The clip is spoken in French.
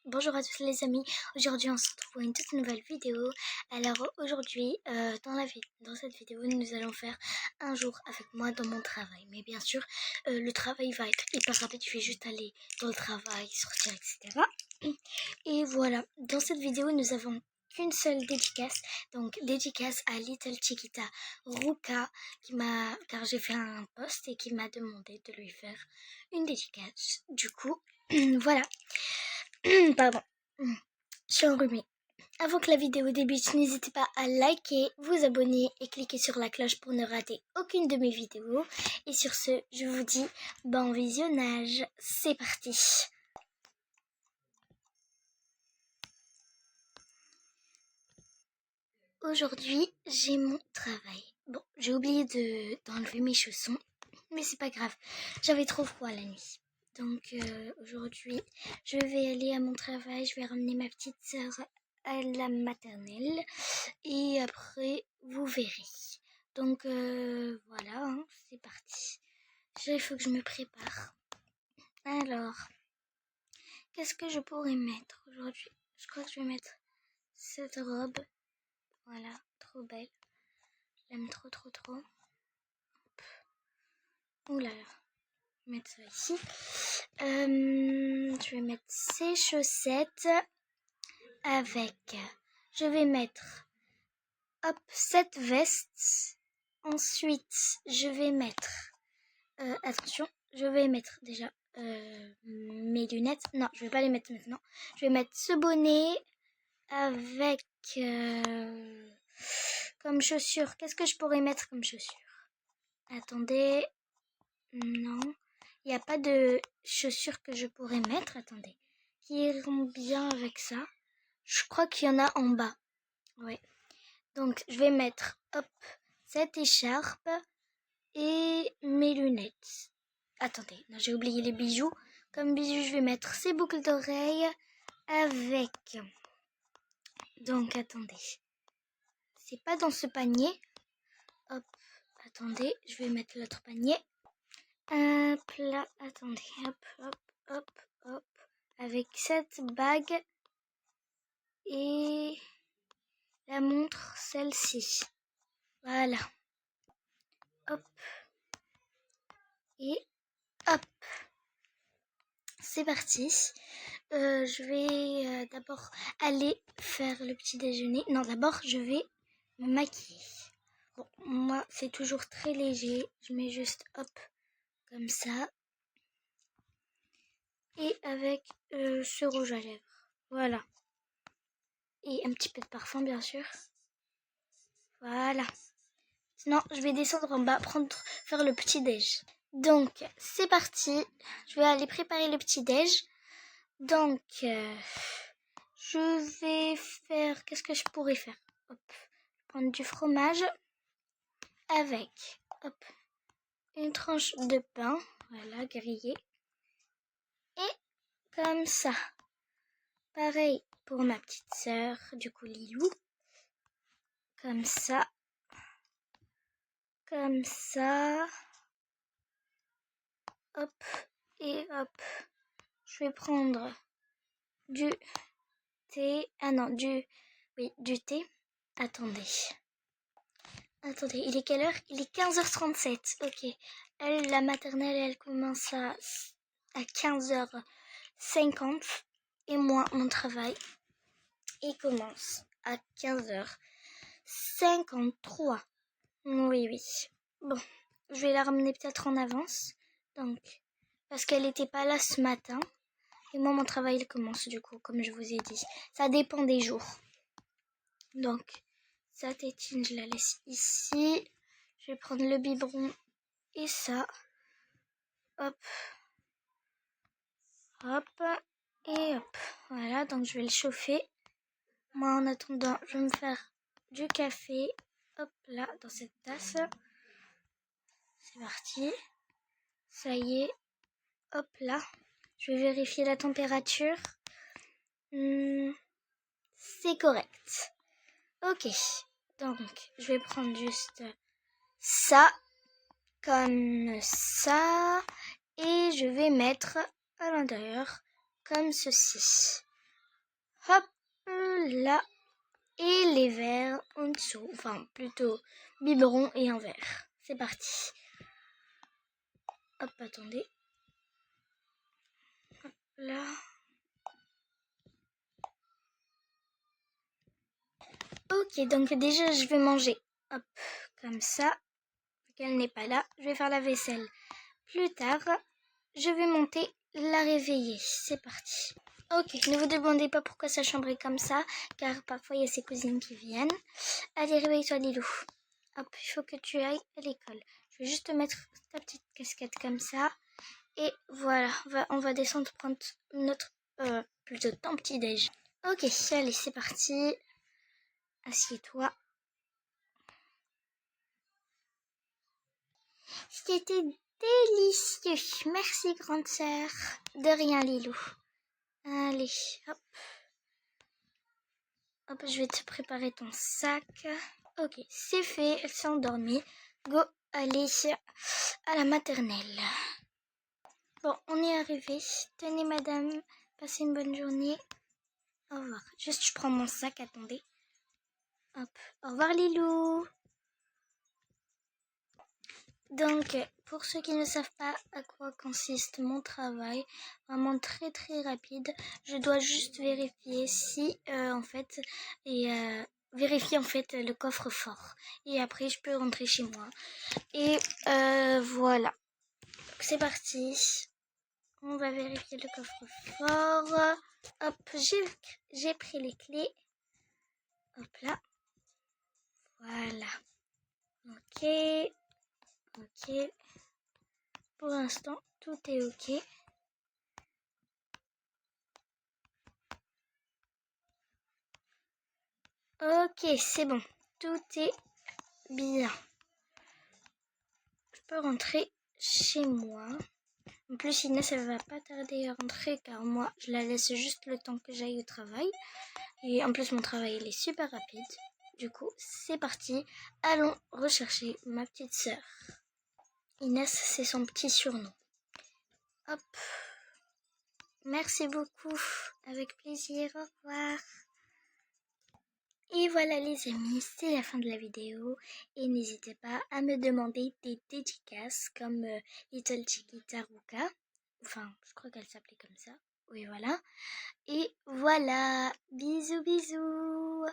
Bonjour à tous les amis, aujourd'hui on se retrouve pour une toute nouvelle vidéo. Alors aujourd'hui, dans cette vidéo, nous allons faire un jour avec moi dans mon travail. Mais bien sûr, le travail va être hyper rapide, je vais juste aller dans le travail, sortir, etc. Et voilà, dans cette vidéo, nous avons qu'une seule dédicace, donc dédicace à Little Chiquita Ruka, car j'ai fait un post et qui m'a demandé de lui faire une dédicace. Du coup, voilà. Pardon, je suis enrhumée. Avant que la vidéo débute, n'hésitez pas à liker, vous abonner et cliquer sur la cloche pour ne rater aucune de mes vidéos. Et sur ce, je vous dis bon visionnage, c'est parti. Aujourd'hui, j'ai mon travail. Bon, j'ai oublié d'enlever mes chaussons, mais c'est pas grave, j'avais trop froid la nuit. Donc aujourd'hui, je vais aller à mon travail, je vais ramener ma petite sœur à la maternelle et après vous verrez. Donc voilà, hein, c'est parti. Il faut que je me prépare. Alors, qu'est-ce que je pourrais mettre aujourd'hui? Je crois que je vais mettre cette robe. Voilà, trop belle. J'aime trop. Ouh là là, je vais mettre ça ici. Je vais mettre ces chaussettes avec. Je vais mettre cette veste. Ensuite, je vais mettre. Attention, je vais mettre déjà mes lunettes. Non, je vais pas les mettre maintenant. Je vais mettre ce bonnet avec comme chaussures. Qu'est-ce que je pourrais mettre comme chaussures? Attendez. Non, il n'y a pas de chaussures que je pourrais mettre. Attendez. Qui iront bien avec ça. Je crois qu'il y en a en bas. Ouais. Donc, je vais mettre, cette écharpe et mes lunettes. Attendez, non, j'ai oublié les bijoux. Comme bijoux, je vais mettre ces boucles d'oreilles avec. Donc, attendez. C'est pas dans ce panier. Hop, attendez, je vais mettre l'autre panier. Hop là, attendez, hop. Avec cette bague et la montre, celle-ci. Voilà. Hop. Et hop. C'est parti. Je vais d'abord aller faire le petit déjeuner. Non, d'abord, je vais me maquiller. Bon, moi, c'est toujours très léger. Je mets juste, comme ça. Et avec ce rouge à lèvres. Voilà. Et un petit peu de parfum, bien sûr. Voilà. Sinon, je vais descendre en bas, faire le petit-déj. Donc, c'est parti. Je vais aller préparer le petit-déj. Donc, je vais faire... Qu'est-ce que je pourrais faire? Prendre du fromage avec, une tranche de pain. Voilà, grillé. Et comme ça. Pareil pour ma petite sœur, du coup Lilou. Comme ça. Comme ça. Hop. Et hop. Je vais prendre du thé. Ah non, du thé. Attendez, il est quelle heure? Il est 15h37. Ok. La maternelle, elle commence à 15h50. Et moi, mon travail, il commence à 15h53. Oui. Bon, je vais la ramener peut-être en avance. Donc, parce qu'elle n'était pas là ce matin. Et moi, mon travail, il commence du coup, comme je vous ai dit. Ça dépend des jours. Donc, sa tétine, je la laisse ici. Je vais prendre le biberon et ça. Hop. Et hop. Voilà, donc je vais le chauffer. Moi, en attendant, je vais me faire du café. Hop, là, dans cette tasse. C'est parti. Ça y est. Hop, là. Je vais vérifier la température. C'est correct. Ok. Donc, je vais prendre juste ça. Comme ça. Et je vais mettre à l'intérieur comme ceci. là et les verres en dessous. Enfin, plutôt biberon et un verre. C'est parti. Hop, attendez. Hop là. Ok, donc déjà je vais manger. Hop, comme ça. Qu'elle n'est pas là, je vais faire la vaisselle. Plus tard, je vais monter la réveiller. C'est parti. Ok, ne vous demandez pas pourquoi sa chambre est comme ça, car parfois il y a ses cousines qui viennent. Allez, réveille-toi Lilou. Hop, il faut que tu ailles à l'école. Je vais juste te mettre ta petite casquette comme ça. Et voilà, on va descendre prendre notre, plutôt ton petit déj. Ok, allez, c'est parti. Assieds-toi. C'était délicieux. Merci, grande sœur. De rien, Lilou. Allez, hop. Hop, je vais te préparer ton sac. Ok, c'est fait. Elle s'est endormie. Go, allez à la maternelle. Bon, on est arrivé. Tenez, madame. Passez une bonne journée. Au revoir. Juste, je prends mon sac. Attendez. Hop. Au revoir, Lilou. Donc, pour ceux qui ne savent pas à quoi consiste mon travail, vraiment très très rapide, je dois juste vérifier si vérifier en fait le coffre-fort. Et après, je peux rentrer chez moi. Et voilà. Donc, c'est parti. On va vérifier le coffre-fort. Hop, j'ai pris les clés. Hop là. Voilà. Ok. Ok. Pour l'instant, tout est ok. Ok, c'est bon. Tout est bien. Je peux rentrer chez moi. En plus, Inès, elle va pas tarder à rentrer car moi, je la laisse juste le temps que j'aille au travail. Et en plus, mon travail, il est super rapide. Du coup, c'est parti. Allons rechercher ma petite sœur. Inès, c'est son petit surnom. Hop. Merci beaucoup. Avec plaisir. Au revoir. Et voilà les amis, c'est la fin de la vidéo. Et n'hésitez pas à me demander des dédicaces comme Little Chiquita Ruka. Enfin, je crois qu'elle s'appelait comme ça. Oui, voilà. Et voilà. Bisous, bisous.